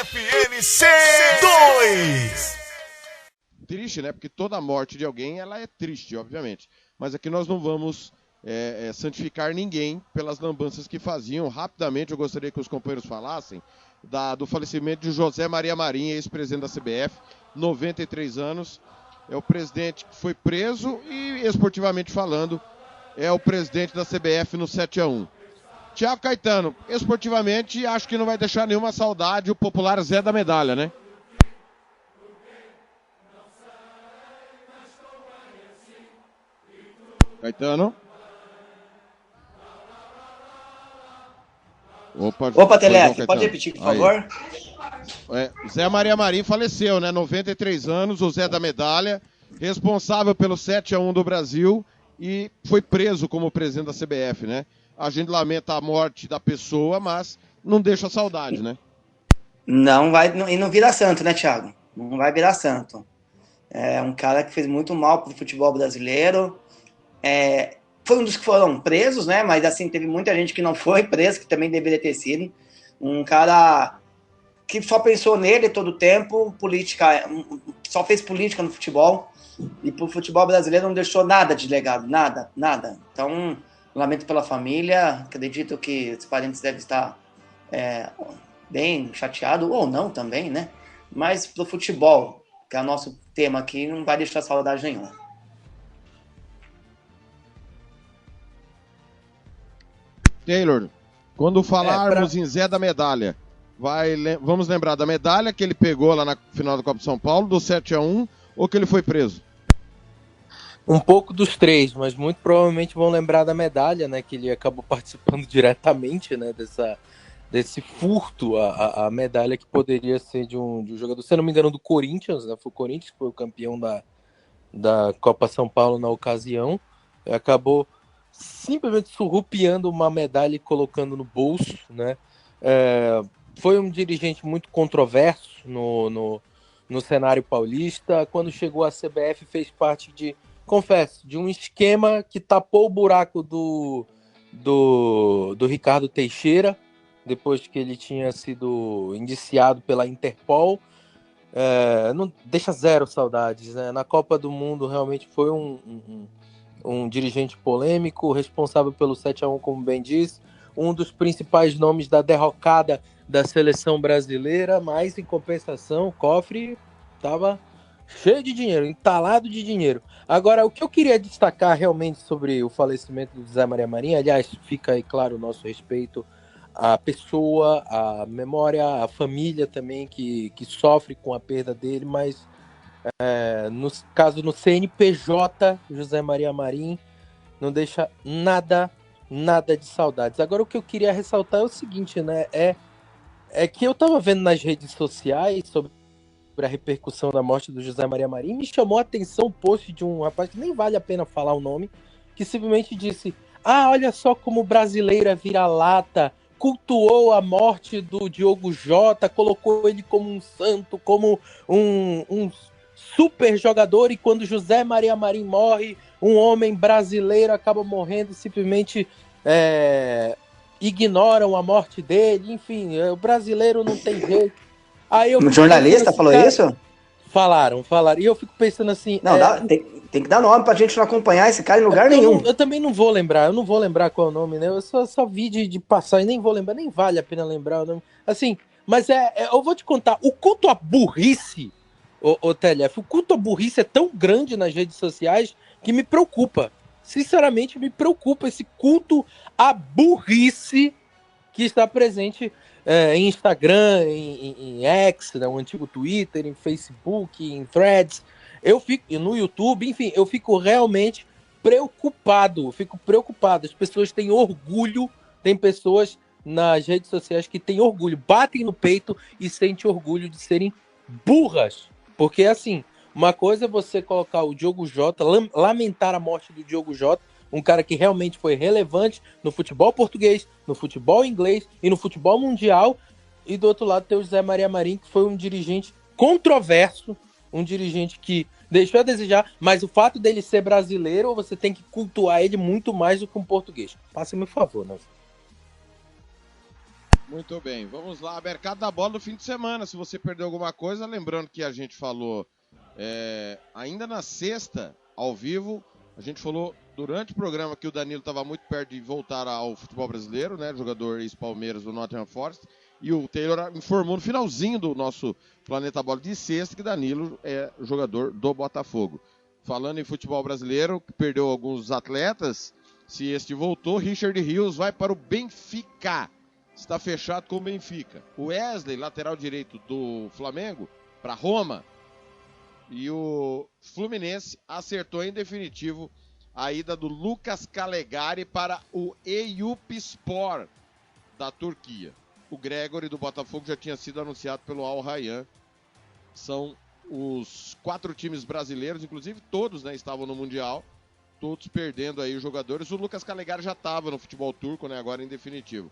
FNC 2. Triste, né? Porque toda morte de alguém, ela é triste, obviamente. Mas aqui nós não vamos santificar ninguém pelas lambanças que faziam. Rapidamente, eu gostaria que os companheiros falassem do falecimento de José Maria Marinho, ex-presidente da CBF, 93 anos. É o presidente que foi preso e, esportivamente falando, é o presidente da CBF no 7-1. Thiago Caetano, esportivamente, acho que não vai deixar nenhuma saudade o popular Zé da Medalha, né? Caetano? Opa, Telef, pode repetir, por favor? Zé Maria Marinho faleceu, né? 93 anos, o Zé da Medalha, responsável pelo 7-1 do Brasil e foi preso como presidente da CBF, né? A gente lamenta a morte da pessoa, mas não deixa saudade, né? Não vai, e não vira santo, né, Thiago? Não vai virar santo. É um cara que fez muito mal pro futebol brasileiro. Foi um dos que foram presos, né? Mas assim, teve muita gente que não foi preso, que também deveria ter sido. Um cara que só pensou nele todo o tempo, só fez política no futebol. E pro futebol brasileiro não deixou nada de legado, nada. Então, lamento pela família, acredito que os parentes devem estar bem chateados, ou não também, né? Mas pro futebol, que é o nosso tema aqui, não vai deixar saudade nenhuma. Taylor, quando falarmos em Zé da Medalha, vamos lembrar da medalha que ele pegou lá na final da Copa de São Paulo, do 7-1, ou que ele foi preso? Um pouco dos três, mas muito provavelmente vão lembrar da medalha, né? Que ele acabou participando diretamente, né? Desse furto, a medalha que poderia ser de um jogador, se não me engano, do Corinthians, né? Foi o Corinthians que foi o campeão da Copa São Paulo na ocasião. Acabou simplesmente surrupiando uma medalha e colocando no bolso, né? Foi um dirigente muito controverso no cenário paulista. Quando chegou à CBF, fez parte de um esquema que tapou o buraco do Ricardo Teixeira, depois que ele tinha sido indiciado pela Interpol. Não deixa zero saudades, né? Na Copa do Mundo realmente foi um dirigente polêmico, responsável pelo 7-1, como bem disse, um dos principais nomes da derrocada da seleção brasileira, mas em compensação o cofre estava cheio de dinheiro, entalado de dinheiro. Agora, o que eu queria destacar realmente sobre o falecimento do Zé Maria Marinho, aliás, fica aí claro o nosso respeito à pessoa, à memória, à família também que sofre com a perda dele, mas no caso no CNPJ, José Maria Marinho não deixa nada de saudades. Agora, o que eu queria ressaltar é o seguinte, né? É que eu estava vendo nas redes sociais sobre a repercussão da morte do José Maria Marinho, me chamou a atenção o post de um rapaz que nem vale a pena falar o nome, que simplesmente disse: olha só como o brasileiro é vira-lata, cultuou a morte do Diogo Jota, colocou ele como um santo, como um super jogador, e quando José Maria Marinho morre, um homem brasileiro acaba morrendo, simplesmente ignoram a morte dele. Enfim, o brasileiro não tem jeito. Aí O jornalista assim, falou isso? Falaram. E eu fico pensando assim... Não, tem que dar nome pra gente não acompanhar esse cara em lugar nenhum. Eu também não vou lembrar, qual é o nome, né? Eu só vi de passar e nem vou lembrar, nem vale a pena lembrar o nome. Assim, mas eu vou te contar, o quanto a burrice, o Telef, o quanto a burrice é tão grande nas redes sociais que me preocupa. Sinceramente, me preocupa esse culto à burrice que está presente em Instagram, em X, né, o antigo Twitter, em Facebook, em Threads, no YouTube, enfim, eu fico realmente preocupado, As pessoas têm orgulho, tem pessoas nas redes sociais que têm orgulho, batem no peito e sentem orgulho de serem burras, porque assim, uma coisa é você colocar o Diogo Jota, lamentar a morte do Diogo Jota, um cara que realmente foi relevante no futebol português, no futebol inglês e no futebol mundial. E do outro lado tem o José Maria Marinho, que foi um dirigente controverso, um dirigente que deixou a desejar, mas o fato dele ser brasileiro, você tem que cultuar ele muito mais do que um português. Faça-me um favor, né? Muito bem, vamos lá, mercado da bola no fim de semana. Se você perdeu alguma coisa, lembrando que a gente falou ainda na sexta, ao vivo, a gente falou durante o programa que o Danilo estava muito perto de voltar ao futebol brasileiro, né? Jogador ex-Palmeiras do Nottingham Forest. E o Taylor informou no finalzinho do nosso Planeta Bola de sexta que Danilo é jogador do Botafogo. Falando em futebol brasileiro, que perdeu alguns atletas, se este voltou, Richard Rios vai para o Benfica. Está fechado com o Benfica. O Wesley, lateral direito do Flamengo, para Roma. E o Fluminense acertou em definitivo a ida do Lucas Calegari para o Eyüpspor da Turquia. O Gregory do Botafogo já tinha sido anunciado pelo Al Rayyan. São os 4 times brasileiros, inclusive todos, né, estavam no Mundial. Todos perdendo aí os jogadores. O Lucas Calegari já estava no futebol turco, né, agora em definitivo.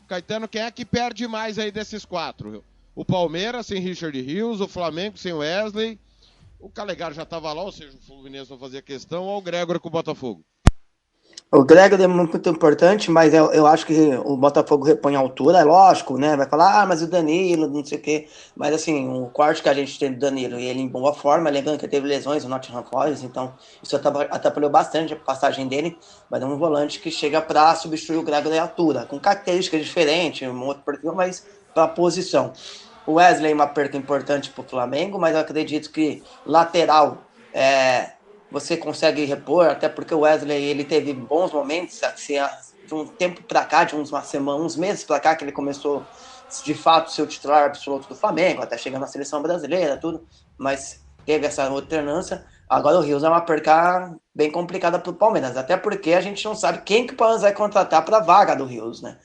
Caetano, quem é que perde mais aí desses 4? O Palmeiras sem Richard Rios, o Flamengo sem Wesley, o Calegari já estava lá, ou seja, o Fluminense não fazia questão, ou o Gregory com o Botafogo? O Gregory é muito importante, mas eu acho que o Botafogo repõe a altura, é lógico, né? Vai falar, mas o Danilo, não sei o quê. Mas assim, o corte que a gente tem do Danilo, e ele em boa forma, lembrando que teve lesões no Nottingham Forest, então isso atrapalhou bastante a passagem dele, mas é um volante que chega para substituir o Gregory à altura, com características diferentes, um outro perfil, mas para a posição. O Wesley é uma perca importante para o Flamengo, mas eu acredito que lateral você consegue repor, até porque o Wesley ele teve bons momentos, assim, de um tempo para cá, de uns meses para cá, que ele começou de fato ser o titular absoluto do Flamengo, até chegando na seleção brasileira, tudo, mas teve essa alternância. Agora o Rios é uma perca bem complicada para o Palmeiras, até porque a gente não sabe quem que o Palmeiras vai contratar para a vaga do Rios, né?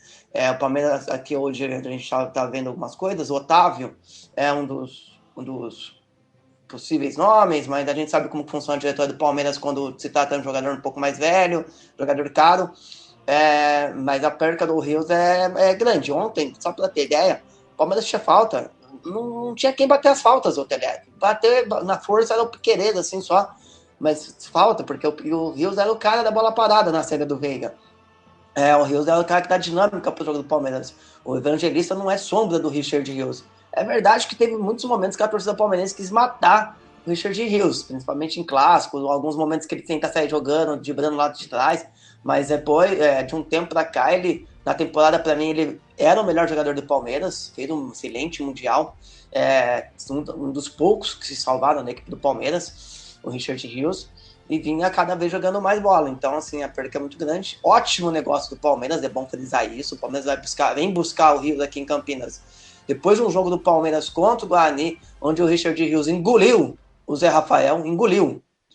O Palmeiras, aqui hoje a gente tá vendo algumas coisas, o Otávio é um dos possíveis nomes, mas a gente sabe como funciona a diretoria do Palmeiras quando se trata de um jogador um pouco mais velho, jogador caro, mas a perca do Rios é grande. Ontem, só para ter ideia, o Palmeiras tinha falta, não tinha quem bater as faltas, o Telé. Bater na força era o Piqueires, assim, só, mas falta, porque o Rios era o cara da bola parada na saída do Veiga. O Rios é o cara que dá dinâmica pro jogo do Palmeiras. O Evangelista não é sombra do Richard Rios. É verdade que teve muitos momentos que a torcida palmeirense quis matar o Richard Rios, principalmente em clássicos, alguns momentos que ele tenta sair jogando, driblando lá de trás, mas depois, de um tempo pra cá, ele, na temporada, pra mim, ele era o melhor jogador do Palmeiras, fez um excelente mundial, um dos poucos que se salvaram na equipe do Palmeiras, o Richard Rios, e vinha cada vez jogando mais bola. Então, assim, a perda é muito grande. Ótimo negócio do Palmeiras, é bom frisar isso. O Palmeiras vem buscar o Rios aqui em Campinas. Depois de um jogo do Palmeiras contra o Guarani, onde o Richard Rios engoliu o Zé Rafael,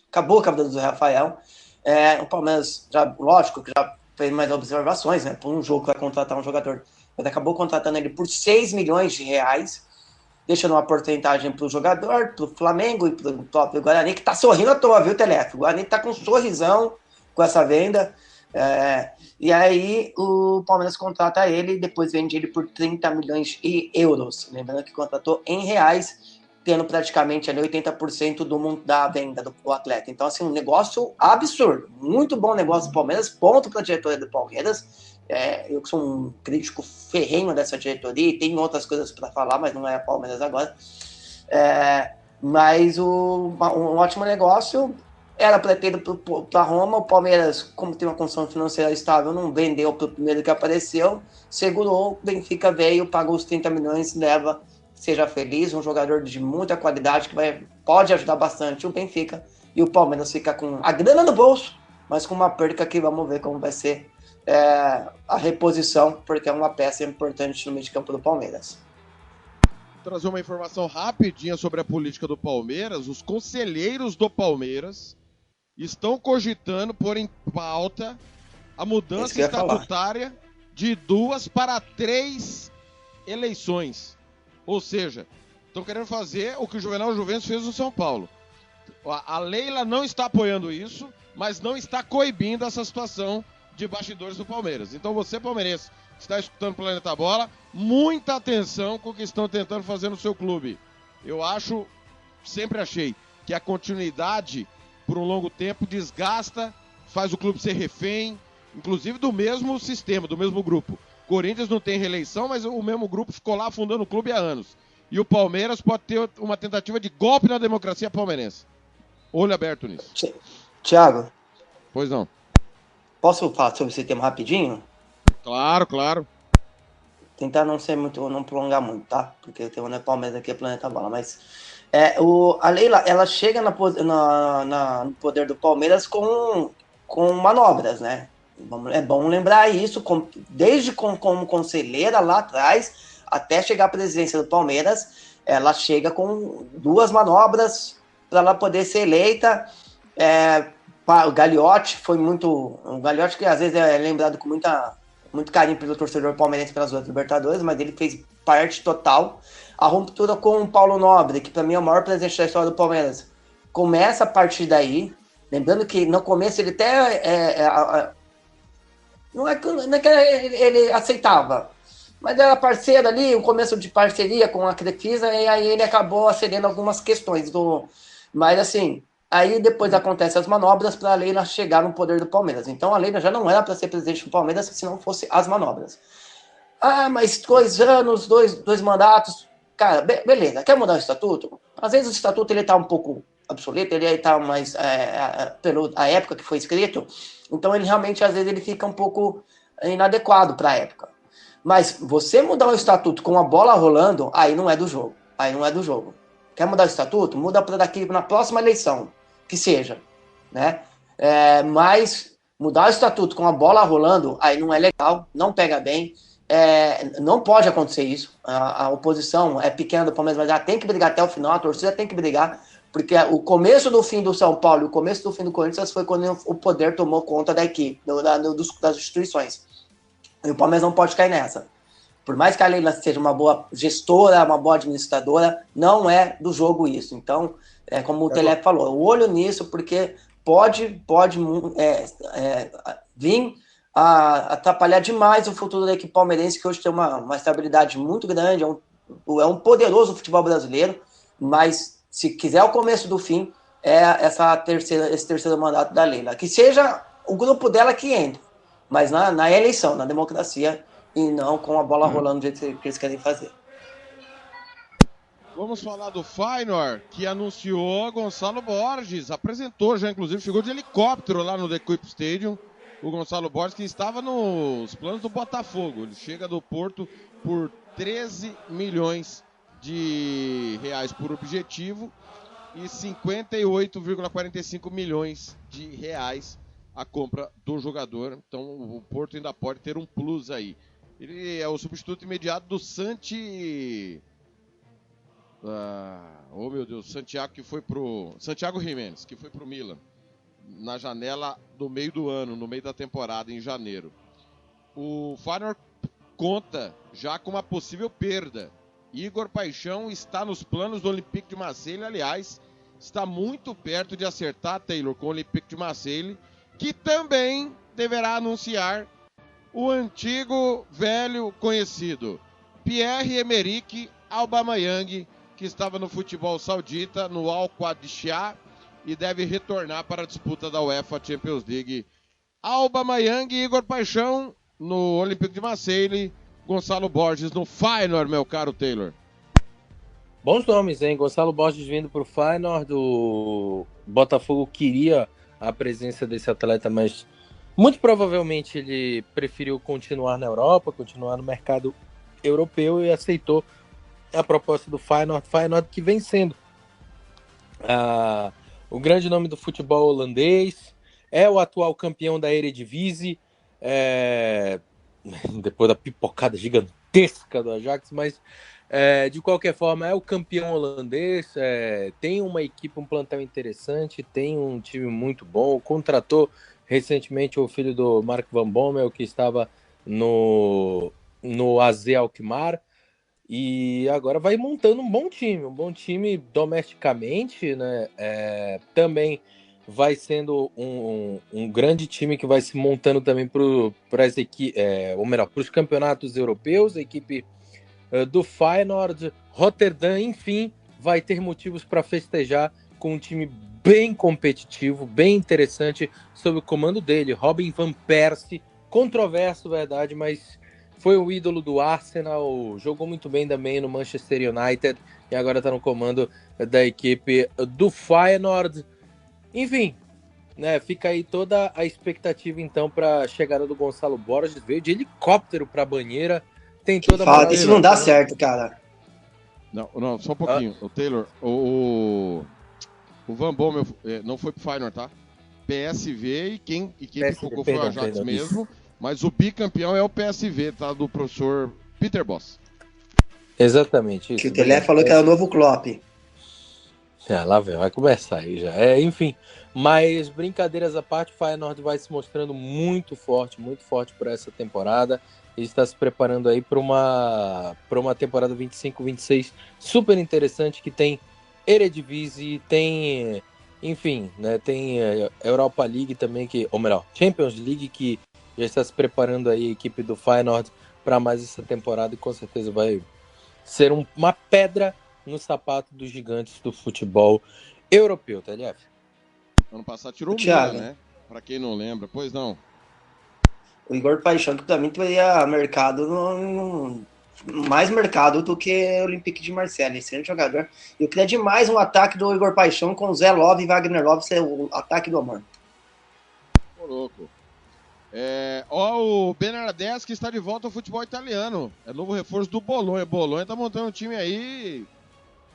acabou com a vida do Zé Rafael. O Palmeiras, lógico, que já fez mais observações, né? Por um jogo que vai contratar um jogador, mas acabou contratando ele por 6 milhões de reais, deixando uma porcentagem para o jogador, para o Flamengo e para o próprio Guarani, que está sorrindo à toa, viu, Telef? O Guarani está com um sorrisão com essa venda. E aí o Palmeiras contrata ele e depois vende ele por 30 milhões de euros. Lembrando que contratou em reais, tendo praticamente ali 80% da venda do atleta. Então, assim, um negócio absurdo. Muito bom negócio do Palmeiras, ponto para a diretoria do Palmeiras. Eu que sou um crítico ferrenho dessa diretoria e tem outras coisas para falar, mas não é a Palmeiras agora. Mas um ótimo negócio. Era para ter ido para Roma, o Palmeiras, como tem uma condição financeira estável, não vendeu para o primeiro que apareceu, segurou, o Benfica veio, pagou os 30 milhões, leva, seja feliz, um jogador de muita qualidade que pode ajudar bastante o Benfica, e o Palmeiras fica com a grana no bolso, mas com uma perca que vamos ver como vai ser a reposição, porque é uma peça importante no meio de campo do Palmeiras. Vou trazer uma informação rapidinha sobre a política do Palmeiras. Os conselheiros do Palmeiras estão cogitando pôr em pauta a mudança estatutária de 2 para 3 eleições. Ou seja, estão querendo fazer o que o Juvenal Juventus fez no São Paulo. A Leila não está apoiando isso, mas não está coibindo essa situação de bastidores do Palmeiras. Então você, palmeirense, que está escutando o Planeta Bola, muita atenção com o que estão tentando fazer no seu clube. Eu sempre achei que a continuidade por um longo tempo desgasta, faz o clube ser refém, inclusive do mesmo sistema, do mesmo grupo. Corinthians não tem reeleição, mas o mesmo grupo ficou lá fundando o clube há anos. E o Palmeiras pode ter uma tentativa de golpe na democracia palmeirense. Olho aberto nisso. Thiago, Pois não. posso falar sobre esse tema rapidinho? Claro. Tentar não ser muito, não prolongar muito, tá? Porque o tema não é Palmeiras, aqui é Planeta Bola, mas a Leila, ela chega no poder do Palmeiras com manobras, né? É bom lembrar isso, desde como conselheira lá atrás, até chegar à presidência do Palmeiras, ela chega com 2 manobras para ela poder ser eleita. O Gagliotti foi muito... O Gagliotti que às vezes é lembrado com muito carinho pelo torcedor palmeirense pelas outras Libertadores, mas ele fez parte total. A ruptura com o Paulo Nobre, que para mim é o maior presente da história do Palmeiras, começa a partir daí. Lembrando que no começo ele até... não é que ele aceitava, mas era parceiro ali, o começo de parceria com a Crefisa, e aí ele acabou acedendo algumas questões. Mas assim, aí depois acontecem as manobras para a Leila chegar no poder do Palmeiras. Então a Leila já não era para ser presidente do Palmeiras se não fosse as manobras. Mas 2 anos, dois mandatos, cara, beleza, quer mudar o estatuto? Às vezes o estatuto ele tá um pouco obsoleto, ele está mais pela época que foi escrito, então ele realmente às vezes ele fica um pouco inadequado para a época. Mas você mudar o estatuto com a bola rolando, aí não é do jogo. Quer mudar o estatuto? Muda para daqui na próxima eleição, que seja, né? Mas mudar o estatuto com a bola rolando, aí não é legal, não pega bem. Não pode acontecer isso. A oposição é pequena do Palmeiras, mas ela tem que brigar até o final, a torcida tem que brigar, porque o começo do fim do São Paulo e o começo do fim do Corinthians foi quando o poder tomou conta da equipe, das instituições. E o Palmeiras não pode cair nessa. Por mais que a Leila seja uma boa gestora, uma boa administradora, não é do jogo isso. Então, como o Telé falou, o olho nisso, porque pode vir a atrapalhar demais o futuro da equipe palmeirense, que hoje tem uma estabilidade muito grande, é um poderoso futebol brasileiro, mas se quiser o começo do fim, esse terceiro mandato da Leila. Que seja o grupo dela que entre, mas na eleição, na democracia, e não com a bola rolando do jeito que eles querem fazer. Vamos falar do Feyenoord, que anunciou Gonçalo Borges, apresentou já, inclusive, chegou de helicóptero lá no The Equip Stadium, o Gonçalo Borges, que estava nos planos do Botafogo. Ele chega do Porto por 13 milhões de reais por objetivo e 58,45 milhões de reais a compra do jogador. Então o Porto ainda pode ter um plus aí. Ele é o substituto imediato do Santiago Jiménez, que foi pro Milan na janela do meio do ano, no meio da temporada, em janeiro. O Feyenoord conta já com uma possível perda. Igor Paixão está nos planos do Olympique de Marseille, aliás, está muito perto de acertar, Taylor, com o Olympique de Marseille, que também deverá anunciar o antigo velho conhecido Pierre-Emerick Aubameyang, que estava no futebol saudita, no Al-Qadisiyah, e deve retornar para a disputa da UEFA Champions League. Aubameyang e Igor Paixão no Olympique de Marseille, Gonçalo Borges no Feyenoord, meu caro Taylor. Bons nomes, hein? Gonçalo Borges vindo para o Feyenoord, o Botafogo queria a presença desse atleta, mas muito provavelmente ele preferiu continuar na Europa, continuar no mercado europeu e aceitou a proposta do Feyenoord que vem sendo o grande nome do futebol holandês, é o atual campeão da Eredivisie, depois da pipocada gigantesca do Ajax, mas de qualquer forma é o campeão holandês, tem uma equipe, um plantel interessante, tem um time muito bom, contratou recentemente o filho do Mark Van Bommel, que estava no AZ Alkmaar, e agora vai montando um bom time domesticamente, né? Também vai sendo um grande time que vai se montando também para os campeonatos europeus. A equipe do Feyenoord, Rotterdam, enfim, vai ter motivos para festejar com um time bem competitivo, bem interessante, sob o comando dele, Robin van Persie, controverso, verdade, mas foi o ídolo do Arsenal, jogou muito bem também no Manchester United e agora está no comando da equipe do Feyenoord. Enfim, né, fica aí toda a expectativa então para a chegada do Gonçalo Borges. Veio de helicóptero para a banheira, tem toda a moral. Isso não dá certo, cara. Não, só um pouquinho. O Taylor, o Van Bommel não foi pro Feyenoord, tá? PSV e quem pipocou foi o Ajax mesmo, mas o bicampeão é o PSV, tá? Do professor Peter Bosz. Exatamente isso. Que o Telé falou que era o novo Klopp. Lá vem, vai começar aí já. Enfim, mas brincadeiras à parte, o Feyenoord vai se mostrando muito forte por essa temporada. Ele está se preparando aí para uma temporada 25-26 super interessante, que tem Eredivisie, tem, enfim, né, tem Europa League também, ou melhor, Champions League, que já está se preparando aí a equipe do Feyenoord para mais essa temporada e com certeza vai ser uma pedra no sapato dos gigantes do futebol europeu, TLF. Ano passado tirou o Milan, né? Pra quem não lembra, pois não. O Igor Paixão, que também teria mercado, mais mercado do que o Olympique de Marseille, excelente jogador. Eu queria demais um ataque do Igor Paixão com o Zé Love e Wagner Love ser o ataque do amor. Ô, louco. O Bernardeschi está de volta ao futebol italiano. É novo reforço do Bolonha. Bolonha tá montando um time aí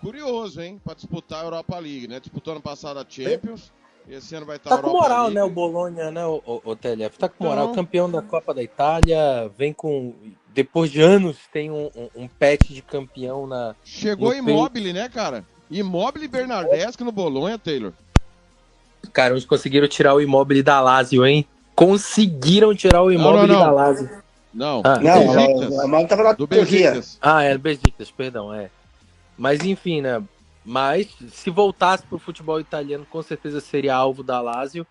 curioso, hein? Pra disputar a Europa League, né? Disputou ano passado a Champions. Esse ano vai estar a Europa League. Tá com moral, né, o Bolonha, né, o TLF? Tá com moral, campeão da Copa da Itália, vem com... Depois de anos tem um patch de campeão na... Chegou Immobile, né, cara? Immobile e Bernardeschi no Bolonha, Taylor. Cara, eles conseguiram tirar o Immobile da Lazio, hein? Conseguiram tirar o Immobile da Lazio. Não, o Immobile tava na Turquia. É, Besiktas, perdão, Mas enfim, né? Mas se voltasse para o futebol italiano, com certeza seria alvo da Lazio.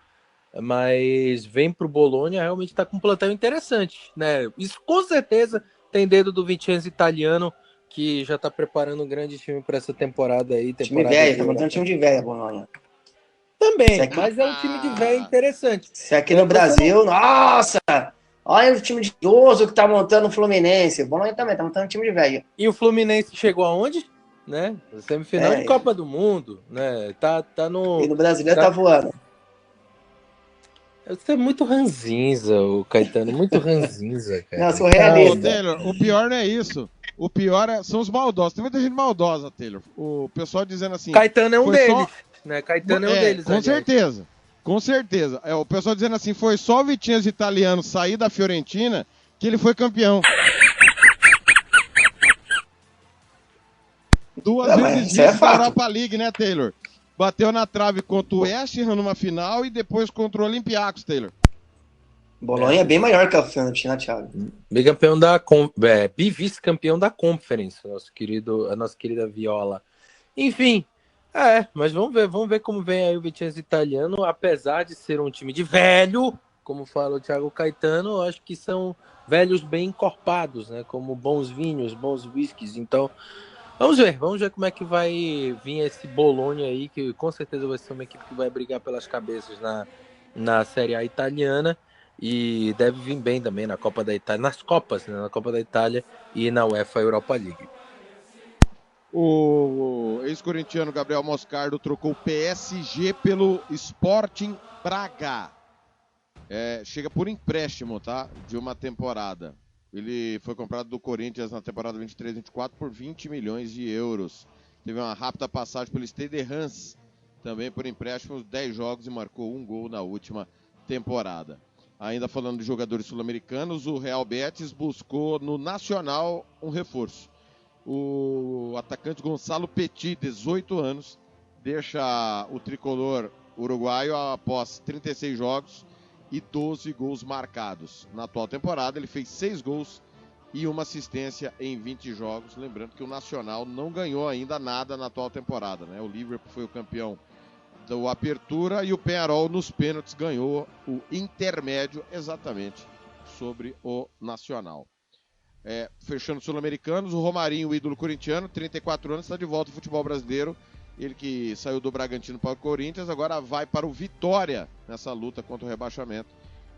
Mas vem para o Bolonha, realmente está com um plantel interessante, né? Isso com certeza tem dedo do Vincenzo italiano, que já está preparando um grande time para essa temporada aí. Time velho, tá montando time de velho, Bolonha. Também, mas é um time de velho interessante. Se aqui no Brasil, nossa! Olha o time de idoso que tá montando o Fluminense. O Bolonha também tá montando um time de velho. E o Fluminense chegou aonde? Né? Semifinal de Copa do Mundo, né? Tá no... E no brasileiro tá voando. Você é muito ranzinza, o Caetano, muito ranzinza, cara. Não, sou realista. Taylor, o pior não é isso. O pior são os maldosos. Tem muita gente maldosa, Taylor. O pessoal dizendo assim... Caetano é um deles, né? Caetano é um deles. Com certeza. Com certeza. O pessoal dizendo assim, foi só o Vitinhas italiano sair da Fiorentina que ele foi campeão. Duas vezes na Europa League, né, Taylor? Bateu na trave contra o West Ham numa final e depois contra o Olympiacos, Taylor. Bolonha é bem maior que a Fiorentina, Thiago. Bicampeão vice-campeão da Conference, a nossa querida Viola. Enfim, mas vamos ver como vem aí o Vicenzo italiano, apesar de ser um time de velho, como fala o Thiago Caetano, eu acho que são velhos bem encorpados, né? Como bons vinhos, bons whiskies, então... Vamos ver como é que vai vir esse Bolonha aí, que com certeza vai ser uma equipe que vai brigar pelas cabeças na Série A italiana e deve vir bem também na Copa da Itália, nas Copas, né, na Copa da Itália e na UEFA Europa League. O ex-corintiano Gabriel Moscardo trocou o PSG pelo Sporting Braga. Chega por empréstimo, tá? De uma temporada. Ele foi comprado do Corinthians na temporada 23-24 por 20 milhões de euros. Teve uma rápida passagem pelo Stade Reims, também por empréstimos, 10 jogos e marcou 1 gol na última temporada. Ainda falando de jogadores sul-americanos, o Real Betis buscou no Nacional um reforço. O atacante Gonçalo Petit, 18 anos, deixa o tricolor uruguaio após 36 jogos e 12 gols marcados. Na atual temporada, ele fez 6 gols e uma assistência em 20 jogos. Lembrando que o Nacional não ganhou ainda nada na atual temporada, né? O Liverpool foi o campeão do Apertura e o Peñarol nos pênaltis ganhou o intermédio exatamente sobre o Nacional. Fechando os sul-americanos, o Romarinho, o ídolo corintiano, 34 anos, está de volta ao futebol brasileiro. Ele que saiu do Bragantino para o Corinthians, agora vai para o Vitória nessa luta contra o rebaixamento.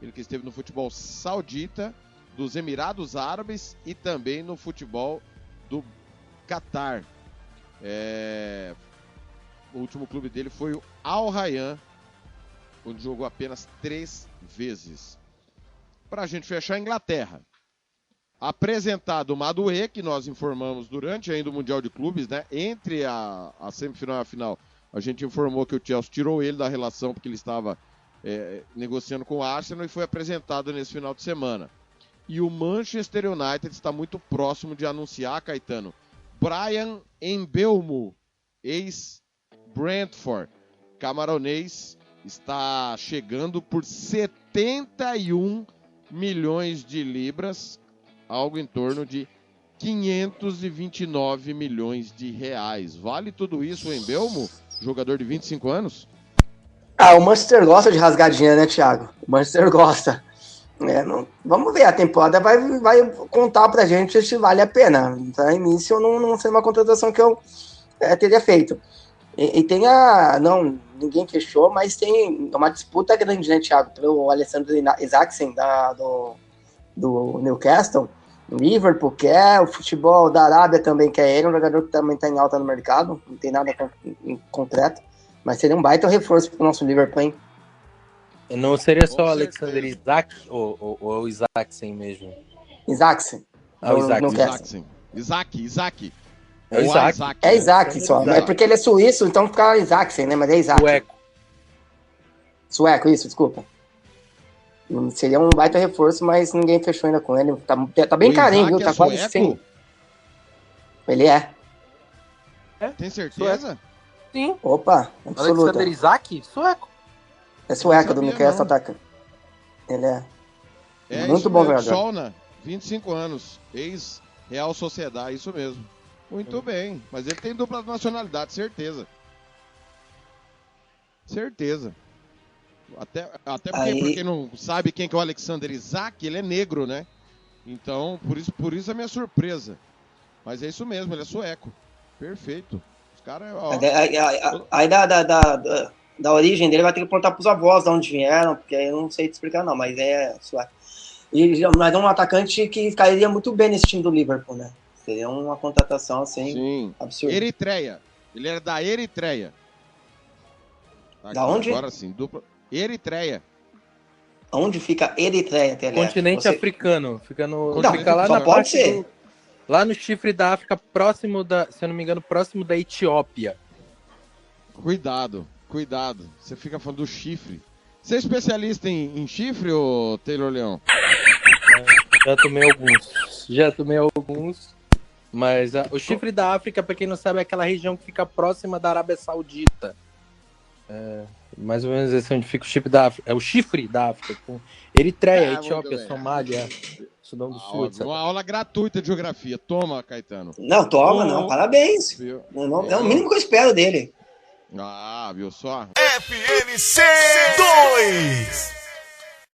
Ele que esteve no futebol saudita dos Emirados Árabes e também no futebol do Catar. O último clube dele foi o Al Rayyan, onde jogou apenas 3 vezes. Para a gente fechar, a Inglaterra. Apresentado o Maduê, que nós informamos durante ainda o Mundial de Clubes, né? Entre a semifinal e a final, a gente informou que o Chelsea tirou ele da relação porque ele estava negociando com o Arsenal e foi apresentado nesse final de semana. E o Manchester United está muito próximo de anunciar, Caetano, Brian Mbeumo, ex-Brentford, camaronês, está chegando por 71 milhões de libras, algo em torno de 529 milhões de reais. Vale tudo isso o Mbeumo, jogador de 25 anos? O Manchester gosta de rasgadinha, né, Thiago? O Manchester gosta. Vamos ver, a temporada vai contar pra gente se vale a pena. Então, início não seria uma contratação que eu teria feito. E tem ninguém fechou, mas tem uma disputa grande, né, Thiago? Pelo Alexander Isaksen do Newcastle, o Liverpool quer, o futebol da Arábia também quer ele, um jogador que também está em alta no mercado, não tem nada em concreto, mas seria um baita reforço para o nosso Liverpool, hein? Não seria só o Alexander Isak ou o Isaksen mesmo? Isaksen. Isaac. É Isaac só, é porque ele é suíço, então fica Isaksen, né? Mas é Isaac. Sueco, isso, desculpa. Seria um baita reforço, mas ninguém fechou ainda com ele. Tá bem carinho, viu? Tá quase 100. Ele é. Tem certeza? Sim. Opa, absoluta. Alexander Isak? Sueco. É sueco, do Newcastle ataca. Ele é muito bom jogador. Solna, 25 anos, ex-Real Sociedade, isso mesmo. Muito bem, mas ele tem dupla nacionalidade, certeza. Certeza. Até porque, pra quem não sabe quem que é o Alexander Isak, ele é negro, né? Então, por isso a minha surpresa. Mas é isso mesmo, ele é sueco. Perfeito. Os caras... Aí da origem dele vai ter que perguntar pros avós de onde vieram, porque eu não sei te explicar não, mas é sueco. Mas é um atacante que cairia muito bem nesse time do Liverpool, né? Seria uma contratação assim, absurda. Eritreia. Ele era da Eritreia. Da onde? Agora sim, dupla... Eritreia. Onde fica Eritreia, TLF? Continente africano. Fica lá só na pode parte ser. lá no chifre da África, próximo se eu não me engano, próximo da Etiópia. Cuidado. Você fica falando do chifre. Você é especialista em chifre, ô Taylor Leão? Já tomei alguns. Mas o chifre da África, pra quem não sabe, é aquela região que fica próxima da Arábia Saudita. Mais ou menos esse onde fica o chifre da África. É o chifre da África. Com Eritreia, Etiópia, Somália, Sudão do Sul, etc. Uma aula gratuita de geografia. Toma, Caetano. Não, toma, não. Parabéns. É o mínimo que eu espero dele. Viu só? FNC 2